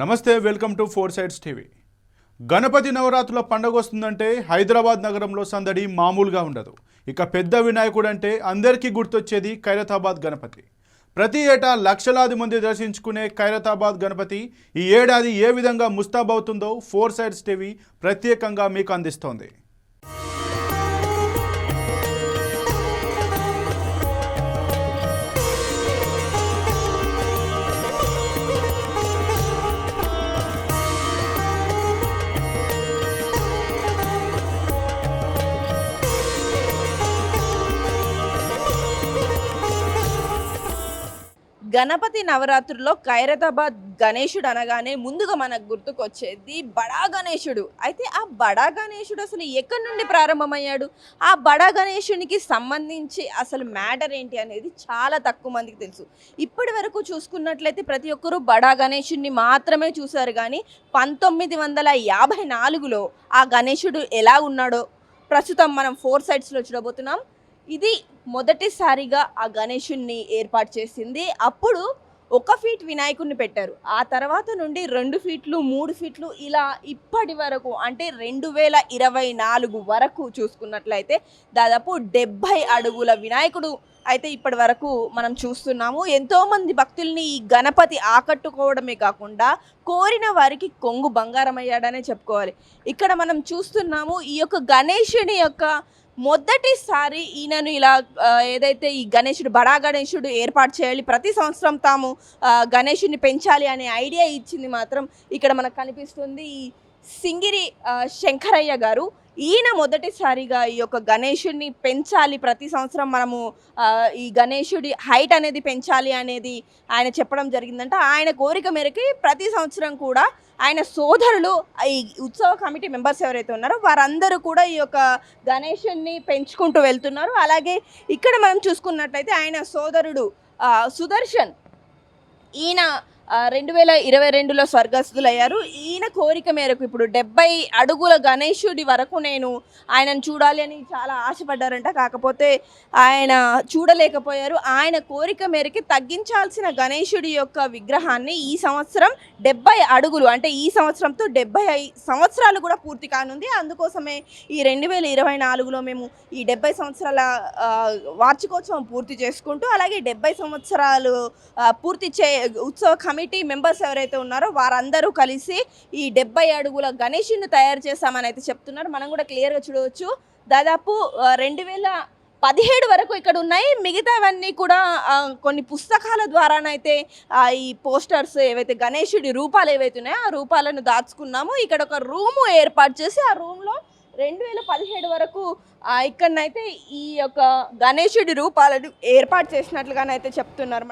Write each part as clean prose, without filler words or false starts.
నమస్తే, welcome to four sides TV. Ganapati నవరాత్రుల పండుగ వస్తుందంటే హైదరాబాద్ నగరంలో సందడి మామూలుగా ఉండదు. ఇక పెద్ద వినాయకుడు అంటే అందరికీ గుర్తొచ్చేది ఖైరతాబాద్ గణపతి. ప్రతి ఏటా లక్షలాది మంది దర్శించుకునే ఖైరతాబాద్ గణపతి ఈ ఏడాది ఏ విధంగా ముస్తాబవుతుందో ఫోర్ సైడ్స్ టీవీ ప్రత్యేకంగా మీకు అందిస్తోంది. గణపతి నవరాత్రుల్లో ఖైరతాబాద్ గణేశుడు అనగానే ముందుగా మనకు గుర్తుకొచ్చేది బడా గణేశుడు. అయితే ఆ బడా గణేశుడు అసలు ఎక్కడి నుండి ప్రారంభమయ్యాడు, ఆ బడా గణేశునికి సంబంధించి అసలు మ్యాటర్ ఏంటి అనేది చాలా తక్కువ మందికి తెలుసు. ఇప్పటి వరకు చూసుకున్నట్లయితే ప్రతి ఒక్కరూ బడా గణేశుడిని మాత్రమే చూశారు. కానీ 1954లో ఆ గణేశుడు ఎలా ఉన్నాడో ప్రస్తుతం మనం ఫోర్ సైడ్స్లో చూడబోతున్నాం. ఇది మొదటిసారిగా ఆ గణేశుణ్ణి ఏర్పాటు చేసింది. అప్పుడు 1 ఫీట్ వినాయకుడిని పెట్టారు. ఆ తర్వాత నుండి 2 ఫీట్లు 3 ఫీట్లు ఇలా ఇప్పటి వరకు అంటే 2024 వరకు చూసుకున్నట్లయితే దాదాపు 70 అడుగుల వినాయకుడు అయితే ఇప్పటి వరకు మనం చూస్తున్నాము. ఎంతోమంది భక్తుల్ని ఈ గణపతి ఆకట్టుకోవడమే కాకుండా కోరిన వారికి కొంగు బంగారం అయ్యాడనే చెప్పుకోవాలి. ఇక్కడ మనం చూస్తున్నాము ఈ యొక్క గణేశుని యొక్క మొదటిసారి ఈయనను ఇలా ఏదైతే ఈ గణేశుడు బడా గణేశుడు ఏర్పాటు చేయాలి, ప్రతి సంవత్సరం తాము గణేశుడిని పెంచాలి అనే ఐడియా ఇచ్చింది మాత్రం ఇక్కడ మనకు కనిపిస్తుంది ఈ సింగిరి శంకరయ్య గారు. ఈయన మొదటిసారిగా ఈ యొక్క గణేశుడిని పెంచాలి, ప్రతి సంవత్సరం మనము ఈ గణేశుడి హైట్ అనేది పెంచాలి అనేది ఆయన చెప్పడం జరిగిందంట. ఆయన కోరిక మేరకి ప్రతి సంవత్సరం కూడా ఆయన సోదరులు ఈ ఉత్సవ కమిటీ మెంబర్స్ ఎవరైతే ఉన్నారో వారందరూ కూడా ఈ యొక్క గణేశుడిని పెంచుకుంటూ వెళ్తున్నారు. అలాగే ఇక్కడ మనం చూసుకున్నట్లయితే ఆయన సోదరుడు సుదర్శన్, ఈయన 2022లో స్వర్గస్థులయ్యారు. ఈయన కోరిక మేరకు ఇప్పుడు 70 అడుగుల గణేశుడి వరకు నేను ఆయనను చూడాలి అని చాలా ఆశపడ్డారంట. కాకపోతే ఆయన చూడలేకపోయారు. ఆయన కోరిక మేరకు తగ్గించాల్సిన గణేశుడి యొక్క విగ్రహాన్ని ఈ సంవత్సరం 70 అడుగులు అంటే ఈ సంవత్సరంతో 70 సంవత్సరాలు కూడా పూర్తి కానుంది. అందుకోసమే ఈ 2024లో మేము ఈ 70 సంవత్సరాల వార్షికోత్సవం పూర్తి చేసుకుంటూ అలాగే 70 సంవత్సరాలు పూర్తి ఉత్సవ కమిటీ మెంబర్స్ ఎవరైతే ఉన్నారో వారందరూ కలిసి ఈ 70 అడుగుల గణేశుని తయారు చేశామని అయితే చెప్తున్నారు. మనం కూడా క్లియర్గా చూడవచ్చు. దాదాపు 2017 వరకు ఇక్కడ ఉన్నాయి. మిగతావన్నీ కూడా కొన్ని పుస్తకాల ద్వారానైతే ఈ పోస్టర్స్ ఏవైతే గణేశుడి రూపాలు ఏవైతే ఉన్నాయో ఆ రూపాలను దాచుకున్నాము. ఇక్కడ ఒక రూము ఏర్పాటు చేసి ఆ రూమ్లో 2017 వరకు ఇక్కడనైతే ఈ యొక్క గణేశుడి రూపాలను ఏర్పాటు చేసినట్లుగానైతే చెప్తున్నారు.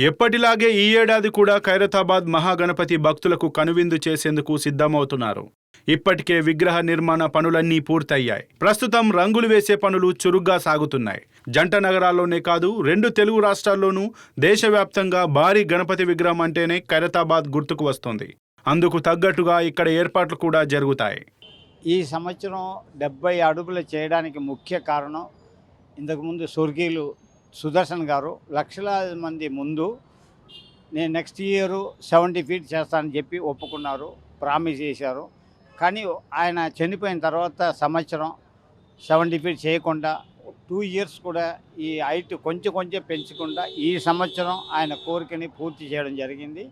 ఎప్పటిలాగే ఈ ఏడాది కూడా ఖైరతాబాద్ మహాగణపతి భక్తులకు కనువిందు చేసేందుకు సిద్ధమవుతున్నారు. ఇప్పటికే విగ్రహ నిర్మాణ పనులన్నీ పూర్తయ్యాయి. ప్రస్తుతం రంగులు వేసే పనులు చురుగ్గా సాగుతున్నాయి. జంట నగరాల్లోనే కాదు 2 తెలుగు రాష్ట్రాల్లోనూ దేశవ్యాప్తంగా భారీ గణపతి విగ్రహం అంటేనే ఖైరతాబాద్ గుర్తుకు వస్తుంది. అందుకు తగ్గట్టుగా ఇక్కడ ఏర్పాట్లు కూడా జరుగుతాయి. ఈ సంవత్సరం 70 అడుగులు చేయడానికి ముఖ్య కారణం ఇంతకుముందు స్వర్గీయులు సుదర్శన్ గారు లక్షలాది మంది ముందు నేను నెక్స్ట్ ఇయర్ 70 ఫీట్ చేస్తానని చెప్పి ఒప్పుకున్నారు, ప్రామిస్ చేశారు. కానీ ఆయన చనిపోయిన తర్వాత సంవత్సరం 70 ఫీట్ చేయకుండా 2 ఇయర్స్ కూడా ఈ హైట్ కొంచెం పెంచకుండా ఈ సంవత్సరం ఆయన కోరికని పూర్తి చేయడం జరిగింది.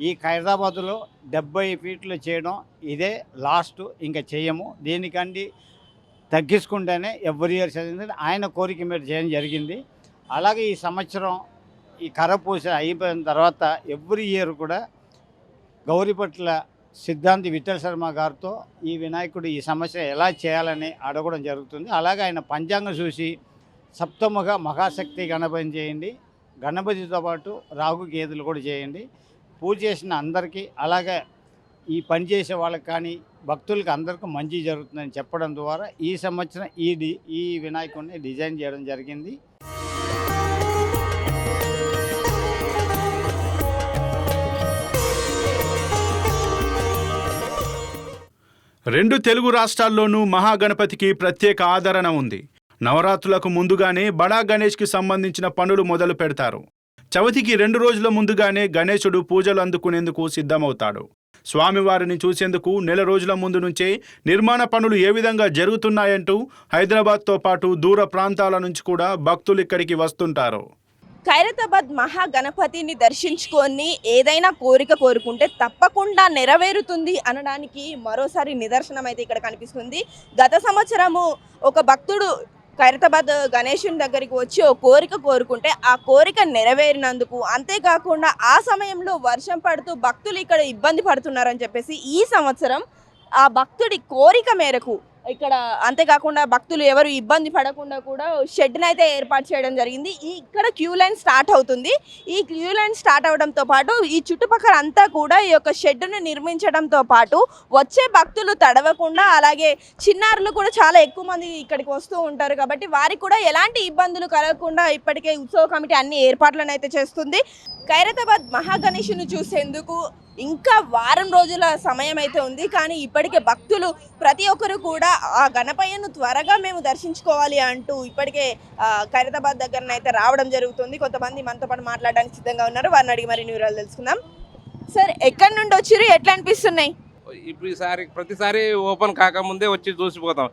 ఈ ఖైరతాబాద్లో 70 ఫీట్లు చేయడం ఇదే లాస్ట్, ఇంకా చేయము. దీనికంటే తగ్గించుకుంటేనే ఎవ్రీ ఇయర్ చదివింది ఆయన కోరిక మీద చేయడం జరిగింది. అలాగే ఈ సంవత్సరం ఈ కరపూస అయిపోయిన తర్వాత ఎవ్రీ ఇయర్ కూడా గౌరీపట్ల సిద్ధాంతి విఠల్ శర్మ గారితో ఈ వినాయకుడు ఈ సంవత్సరం ఎలా చేయాలని అడగడం జరుగుతుంది. అలాగే ఆయన పంచాంగం చూసి సప్తముఖ మహాశక్తి గణపతిని చేయండి, గణపతితో పాటు రాగు గేదెలు కూడా చేయండి, పూజ చేసిన అందరికీ అలాగే ఈ పని చేసే వాళ్ళకి కానీ భక్తులకి అందరికీ మంచి జరుగుతుందని చెప్పడం ద్వారా ఈ సంవత్సరం ఈ వినాయకుడిని డిజైన్ చేయడం జరిగింది. 2 తెలుగు రాష్ట్రాల్లోనూ మహాగణపతికి ప్రత్యేక ఆదరణ ఉంది. నవరాత్రులకు ముందుగానే బడా గణేష్కి సంబంధించిన పనులు మొదలు పెడతారు. చవితికి 2 రోజుల ముందుగానే గణేశుడు పూజలు అందుకునేందుకు సిద్ధమవుతాడు. స్వామివారిని చూసేందుకు 1 రోజుల ముందు నుంచే నిర్మాణ పనులు ఏ విధంగా జరుగుతున్నాయంటూ హైదరాబాద్తో పాటు దూర ప్రాంతాల నుంచి కూడా భక్తులు ఇక్కడికి వస్తుంటారు. ఖైరతాబాద్ మహాగణపతిని దర్శించుకొని ఏదైనా కోరిక కోరుకుంటే తప్పకుండా నెరవేరుతుంది అనడానికి మరోసారి నిదర్శనం అయితే ఇక్కడ కనిపిస్తుంది. గత సంవత్సరము ఒక భక్తుడు ఖైరతాబాద్ గణేశుని దగ్గరికి వచ్చి ఓ కోరిక కోరుకుంటే ఆ కోరిక నెరవేరినందుకు, అంతేకాకుండా ఆ సమయంలో వర్షం పడుతూ భక్తులు ఇక్కడ ఇబ్బంది పడుతున్నారని చెప్పేసి ఈ సంవత్సరం ఆ భక్తుడి కోరిక మేరకు ఇక్కడ, అంతేకాకుండా భక్తులు ఎవరు ఇబ్బంది పడకుండా కూడా షెడ్ని అయితే ఏర్పాటు చేయడం జరిగింది. ఇక్కడ క్యూ లైన్ స్టార్ట్ అవుతుంది. ఈ క్యూ లైన్ స్టార్ట్ అవడంతో పాటు ఈ చుట్టుపక్కల అంతా కూడా ఈ యొక్క షెడ్ను నిర్మించడంతో పాటు వచ్చే భక్తులు తడవకుండా, అలాగే చిన్నారులు కూడా చాలా ఎక్కువ మంది ఇక్కడికి వస్తూ ఉంటారు కాబట్టి వారికి కూడా ఎలాంటి ఇబ్బందులు కలగకుండా ఇప్పటికే ఉత్సవ కమిటీ అన్ని ఏర్పాట్లను అయితే చేస్తుంది. ఖైరతాబాద్ మహాగణేశుని చూసేందుకు ఇంకా వారం రోజుల సమయం అయితే ఉంది. కానీ ఇప్పటికే భక్తులు ప్రతి ఒక్కరు కూడా ఆ గణపయ్యను త్వరగా మేము దర్శించుకోవాలి అంటూ ఇప్పటికే ఖైరతాబాద్ దగ్గరనైతే రావడం జరుగుతుంది. కొంతమంది మనతో పాటు మాట్లాడడానికి సిద్ధంగా ఉన్నారు. వారిని అడిగి మరి వివరాలు తెలుసుకుందాం. సార్, ఎక్కడి నుండి వచ్చారు, ఎట్లా అనిపిస్తున్నాయి? ఇప్పుడు ఈసారి ప్రతిసారి ఓపెన్ కాకముందే వచ్చి చూసిపోతాం.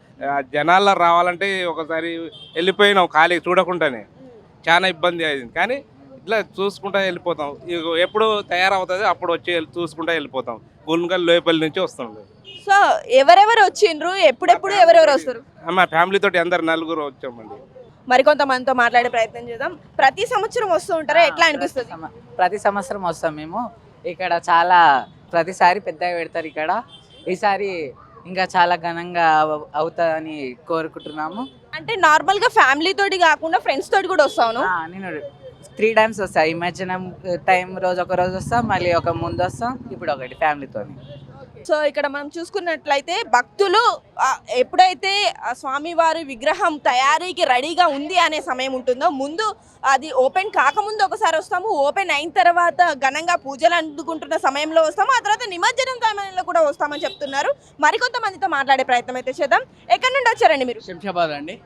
జనాల్లో రావాలంటే ఒకసారి వెళ్ళిపోయినాం ఖాళీ చూడకుండానే, చాలా ఇబ్బంది అయింది. కానీ ఇట్లా చూసుకుంటా వెళ్ళిపోతాం. ఎప్పుడు తయారవుతుంది అప్పుడు వచ్చి చూసుకుంటా వెళ్ళిపోతాం. గుల్గల్ లోయపల్లి నుంచి వస్తుండే. సో ఎవరెవరు వచ్చిండ్రు, ఎప్పుడెప్పుడు ఎవరెవరు వస్తారు? మా ఫ్యామిలీ తోటి అందరు 4 వచ్చామండి. మరికొంతమందితో మాట్లాడే ప్రయత్నం చేద్దాం. ప్రతి సంవత్సరం వస్తూ ఉంటారా, ఎట్లా అనిపిస్తుంది? ప్రతి సంవత్సరం వస్తాం మేము. ఇక్కడ చాలా ప్రతిసారి పెద్దగా పెడతారు. ఇక్కడ ఈసారి ఇంకా చాలా ఘనంగా అవుతుందని కోరుకుంటున్నాము. అంటే నార్మల్గా ఫ్యామిలీ తోటి కాకుండా ఫ్రెండ్స్ తోటి కూడా వస్తాను. నేను 3 times వస్తా. ఈ మధ్యన టైం రోజు ఒక రోజు వస్తా, మళ్ళీ ఒక ముందు వస్తాం, ఇప్పుడు ఒకటి ఫ్యామిలీతో. సో ఇక్కడ మనం చూసుకున్నట్లయితే భక్తులు ఎప్పుడైతే స్వామివారి విగ్రహం తయారీకి రెడీగా ఉంది అనే సమయం ఉంటుందో, ముందు అది ఓపెన్ కాకముందు ఒకసారి వస్తాము, ఓపెన్ అయిన తర్వాత ఘనంగా పూజలు అందుకుంటున్న సమయంలో వస్తాము, ఆ తర్వాత నిమజ్జనం సమయంలో కూడా వస్తామని చెప్తున్నారు. మరికొంతమందితో మాట్లాడే ప్రయత్నం అయితే చేద్దాం. ఎక్కడి నుండి వచ్చారండి మీరు? శంషాబాద్ అండి,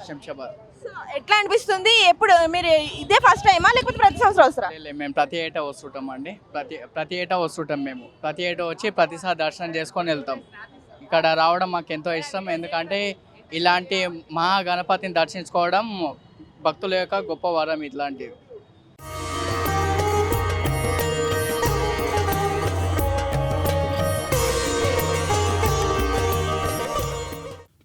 శంషాబాద్. సో ఎట్లా అనిపిస్తుంది? ఎప్పుడు మీరు ఇదే ఫస్ట్ టైమా లేకపోతే ప్రతి సంవత్సరం వస్తారా? మేము ప్రతి ఏటా వస్తుంటాం అండి. ప్రతి ఏటా వస్తుంటాం. మేము ప్రతి ఏటా వచ్చి ప్రతిసారి దర్శనం చేసుకొని వెళ్తాం. ఇక్కడ రావడం మాకు ఎంతో ఇష్టం. ఎందుకంటే ఇలాంటి మహా గణపతిని దర్శించుకోవడం భక్తుల యొక్క గొప్ప వరం ఇట్లాంటిది.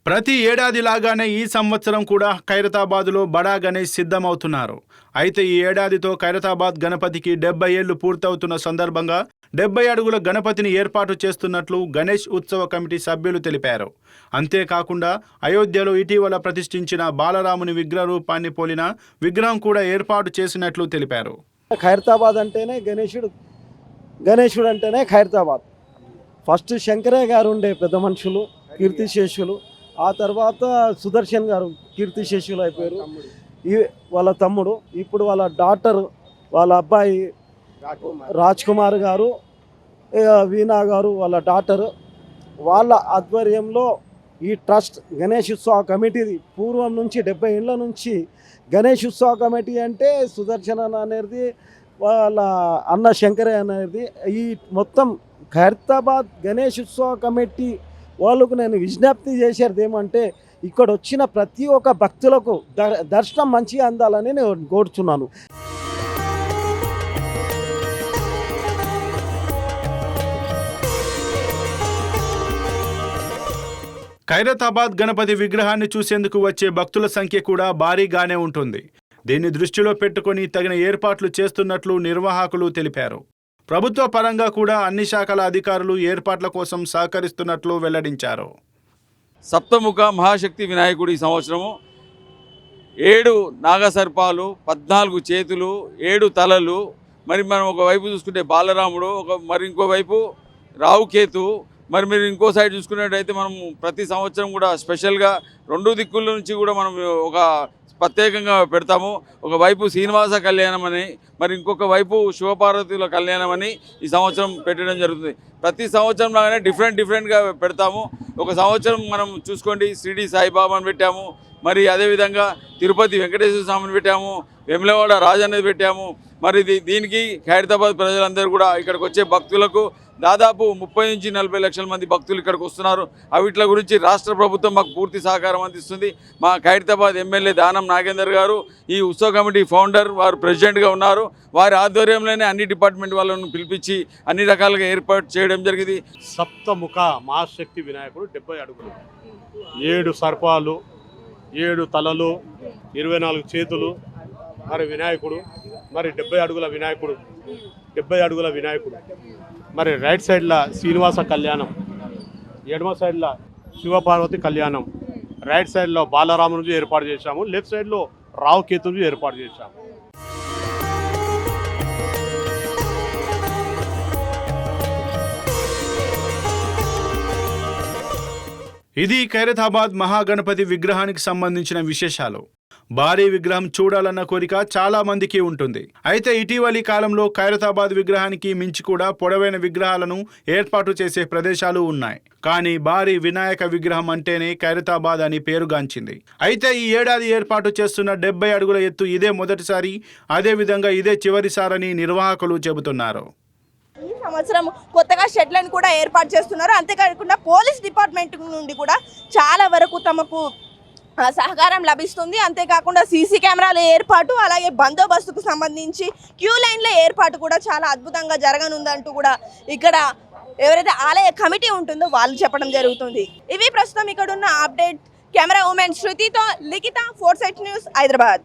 ప్రతి ఏడాది లాగానే ఈ సంవత్సరం కూడా ఖైరతాబాద్లో బడా గణేష్ సిద్ధమవుతున్నారు. అయితే ఈ ఏడాదితో ఖైరతాబాద్ గణపతికి 70 ఏళ్లు పూర్తవుతున్న సందర్భంగా 70 అడుగుల గణపతిని ఏర్పాటు చేస్తున్నట్లు గణేష్ ఉత్సవ కమిటీ సభ్యులు తెలిపారు. అంతేకాకుండా అయోధ్యలో ఇటీవల ప్రతిష్ఠించిన బాలరాముని విగ్రహ రూపాన్ని పోలిన విగ్రహం కూడా ఏర్పాటు చేసినట్లు తెలిపారు. ఖైరతాబాద్ అంటేనే గణేశుడు అంటేనే ఖైరతాబాద్. ఫస్ట్ శంకరయ్య గారు ఉండే పెద్ద మనుషులు, కీర్తిశేషులు. ఆ తర్వాత సుదర్శన్ గారు కీర్తిశేషులు అయిపోయారు. వాళ్ళ తమ్ముడు, ఇప్పుడు వాళ్ళ డాటర్, వాళ్ళ అబ్బాయి రాజ్ కుమార్ గారు, వీణా గారు వాళ్ళ డాటర్, వాళ్ళ ఆధ్వర్యంలో ఈ ట్రస్ట్ గణేష్ ఉత్సవ కమిటీది పూర్వం నుంచి 70 ఏళ్ళ నుంచి గణేష్ ఉత్సవ కమిటీ అంటే సుదర్శన్ అనేది వాళ్ళ అన్న శంకరయ్య అనేది. ఈ మొత్తం ఖైరతాబాద్ గణేష్ ఉత్సవ కమిటీ వాళ్ళకు నేను విజ్ఞప్తి చేసేది ఏమంటే, ఇక్కడ వచ్చిన ప్రతి ఒక్క భక్తులకు దర్శనం మంచిగా అందాలని నేను కోరుచున్నాను. ఖైరతాబాద్ గణపతి విగ్రహాన్ని చూసేందుకు వచ్చే భక్తుల సంఖ్య కూడా భారీగానే ఉంటుంది. దీన్ని దృష్టిలో పెట్టుకొని తగిన ఏర్పాట్లు చేస్తున్నట్లు నిర్వాహకులు తెలిపారు. ప్రభుత్వ పరంగా కూడా అన్ని శాఖల అధికారులు ఏర్పాట్ల కోసం సహకరిస్తున్నట్లు వెల్లడించారు. సప్తముఖ మహాశక్తి వినాయకుడు ఈ సంవత్సరము 7 నాగసర్పాలు, 14 చేతులు, 7 తలలు. మరి మనం ఒకవైపు చూసుకుంటే బాలరాముడు, మరి ఇంకోవైపు రావుకేతు. మరి మీరు ఇంకో సైడ్ చూసుకున్నట్టయితే మనం ప్రతి సంవత్సరం కూడా స్పెషల్గా 2 దిక్కుల నుంచి కూడా మనం ఒక ప్రత్యేకంగా పెడతాము. ఒకవైపు శ్రీనివాస కళ్యాణం అని, మరి ఇంకొక వైపు శివపార్వతుల కళ్యాణం అని ఈ సంవత్సరం పెట్టడం జరుగుతుంది. ప్రతి సంవత్సరం లాగానే డిఫరెంట్గా పెడతాము. ఒక సంవత్సరం మనం చూసుకోండి షిరిడి సాయిబాబాను పెట్టాము, మరి అదేవిధంగా తిరుపతి వెంకటేశ్వర స్వామిని పెట్టాము, వేములవాడ రాజన్నది పెట్టాము. మరి దీనికి ఖైరతాబాద్ ప్రజలందరూ కూడా ఇక్కడికి వచ్చే భక్తులకు దాదాపు 30 నుంచి 40 లక్షల మంది భక్తులు ఇక్కడికి వస్తున్నారు. వీటి గురించి రాష్ట్ర ప్రభుత్వం మాకు పూర్తి సహకారం అందిస్తుంది. మా ఖైరతాబాద్ ఎమ్మెల్యే దానం నాగేందర్ గారు ఈ ఉత్సవ కమిటీ ఫౌండర్, వారు ప్రెసిడెంట్గా ఉన్నారు. వారి ఆధ్వర్యంలోనే అన్ని డిపార్ట్మెంట్ వాళ్ళను పిలిపించి అన్ని రకాలుగా ఏర్పాటు చేయడం జరిగింది. సప్తముఖ మహాశక్తి వినాయకుడు 70 అడుగులు, 7 సర్పాలు, 7 తలలు, 24 చేతులు, మరి వినాయకుడు, మరి 70 అడుగుల వినాయకుడు, 70 అడుగుల వినాయకుడు. మరి రైట్ సైడ్లో శ్రీనివాస కళ్యాణం, ఎడమ సైడ్లో శివపార్వతి కళ్యాణం, రైట్ సైడ్లో బాలరాముని ఏర్పాటు చేశాము, లెఫ్ట్ సైడ్లో రావుకేతుని ఏర్పాటు చేశాము. ఇది ఖైరతాబాద్ మహాగణపతి విగ్రహానికి సంబంధించిన విశేషాలు. భారీ విగ్రహం చూడాలన్న కోరిక చాలా మందికి ఉంటుంది. అయితే ఇటీవలి కాలంలో ఖైరతాబాద్ విగ్రహానికి మించి కూడా పొడవైన విగ్రహాలను ఏర్పాటు చేసే ప్రదేశాలు ఉన్నాయి. కానీ భారీ వినాయక విగ్రహం అంటేనే ఖైరతాబాద్ అని పేరుగాంచింది. అయితే ఈ ఏడాది ఏర్పాటు చేస్తున్న 70 అడుగుల ఎత్తు ఇదే మొదటిసారి, అదేవిధంగా ఇదే చివరిసారని నిర్వాహకులు చెబుతున్నారు. ఈ సంవత్సరం కొత్తగా షెడ్లను కూడా ఏర్పాటు చేస్తున్నారు. అంతేకాకుండా పోలీస్ డిపార్ట్మెంట్ నుండి కూడా చాలా వరకు తమకు సహకారం లభిస్తుంది. అంతేకాకుండా సీసీ కెమెరాల ఏర్పాటు, అలాగే బందోబస్తుకు సంబంధించి క్యూ లైన్ల ఏర్పాటు కూడా చాలా అద్భుతంగా జరగనుందంటూ కూడా ఇక్కడ ఎవరైతే ఆలయ కమిటీ ఉంటుందో వాళ్ళు చెప్పడం జరుగుతుంది. ఇవి ప్రస్తుతం ఇక్కడ ఉన్న అప్డేట్. కెమెరా ఉమెన్ శృతితో లిఖిత, 4 Sight న్యూస్, హైదరాబాద్.